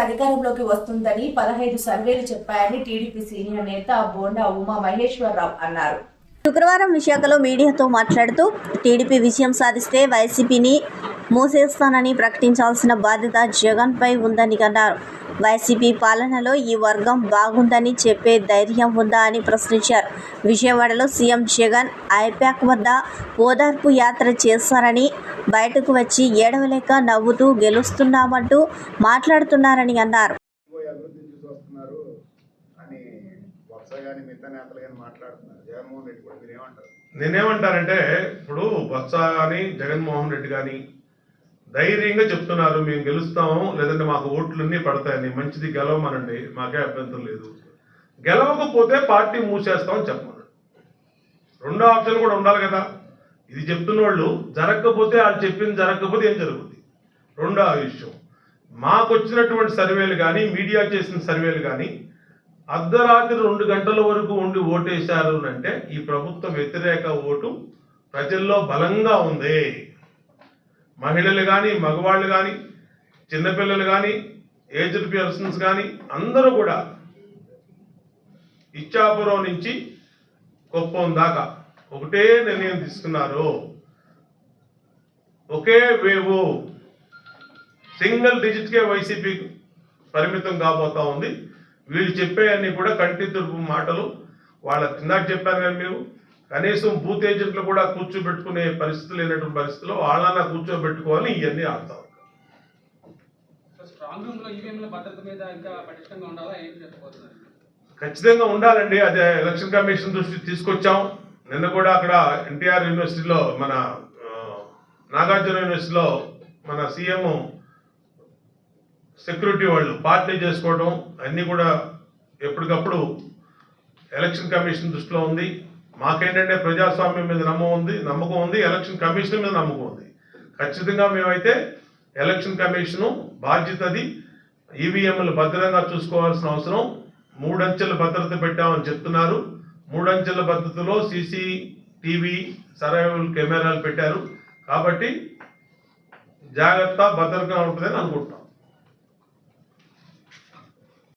అధికారంలోకి వస్తుందని 15 సర్వేలు చెప్పాయని టీడీపీ సీనియర్ నేత బోండా ఉమా మహేశ్వరరావు అన్నారు. శుక్రవారం విశాఖలో మీడియాతో మాట్లాడుతూ టీడీపీ విజయం సాధిస్తే వైసీపీని మూసేస్తానని ప్రకటించాల్సిన బాధ్యత జగన్పై ఉందని అన్నారు. వైసీపీ పాలనలో ఈ వర్గం బాగుందని చెప్పే ధైర్యం ఉందా అని ప్రశ్నించారు. విజయవాడలో సీఎం జగన్ ఐపాక్ వద్ద ఓదార్పు యాత్ర చేశారని, బయటకు వచ్చి ఏడవలేక నవ్వుతూ గెలుస్తున్నామంటూ మాట్లాడుతున్నారని అన్నారు. నేనేమంటారంటే ఇప్పుడు బొత్స కానీ జగన్మోహన్ రెడ్డి కానీ ధైర్యంగా చెప్తున్నారు, మేము గెలుస్తాము, లేదంటే మాకు ఓట్లన్నీ పడతాయని. మంచిది, గెలవమనండి, మాకే అభ్యంతరం లేదు. గెలవకపోతే పార్టీ మూసేస్తామని చెప్పమన్నాడు. రెండో ఆప్షన్ కూడా ఉండాలి కదా. ఇది చెప్తున్న వాళ్ళు జరగకపోతే, వాళ్ళు చెప్పింది జరగకపోతే ఏం జరుగుతుంది? రెండో విషయం, మాకు వచ్చినటువంటి సర్వేలు కానీ, మీడియా చేసిన సర్వేలు కానీ అర్ధరాత్రి 2 గంటల వరకు ఉండి ఓటేశారు అంటే ఈ ప్రభుత్వ వ్యతిరేక ఓటు ప్రజల్లో బలంగా ఉంది. మహిళలు కానీ, మగవాళ్ళు కానీ, చిన్నపిల్లలు కానీ, ఏజ్డ్ పర్సన్స్ కానీ అందరూ కూడా ఇచ్చాపురం నుంచి కుప్పం దాకా ఒకటే నిర్ణయం తీసుకున్నారు. ఒకే వేవు, సింగిల్ డిజిట్కే వైసీపీ పరిమితం కాబోతా ఉంది. వీళ్ళు చెప్పేవన్నీ కూడా కంటి తుడుపు మాటలు. వాళ్ళ కిందాక చెప్పారు కానీ మీరు కనీసం బూత్ ఏజెంట్లు కూడా కూర్చోబెట్టుకునే పరిస్థితి లేనటువంటి పరిస్థితుల్లో వాళ్ళన్నా కూర్చోబెట్టుకోవాలి. ఇవన్నీ ఆడతాం. ఖచ్చితంగా ఉండాలండి. అదే ఎలక్షన్ కమిషన్ దృష్టికి తీసుకొచ్చాం. నిన్న కూడా అక్కడ ఎన్టీఆర్ యూనివర్సిటీలో, మన నాగార్జున యూనివర్సిటీలో మన సీఎం సెక్యూరిటీ వాళ్ళు పార్టీ చేసుకోవడం అన్నీ కూడా ఎప్పటికప్పుడు ఎలక్షన్ కమిషన్ దృష్టిలో ఉంది. మాకేంటంటే ప్రజాస్వామ్యం మీద నమ్మకం ఉంది, ఎలక్షన్ కమిషన్ మీద నమ్మకం ఉంది. ఖచ్చితంగా మేమైతే ఎలక్షన్ కమిషను బాధ్యతది. ఈవీఎంలు భద్రంగా చూసుకోవాల్సిన అవసరం. 3 అంచెల భద్రత పెట్టామని చెప్తున్నారు. 3 అంచెల భద్రతలో CCTV సర్వైవల్ కెమెరాలు పెట్టారు. కాబట్టి జాగ్రత్త, భద్రంగా ఉంటుందని అనుకుంటున్నాం.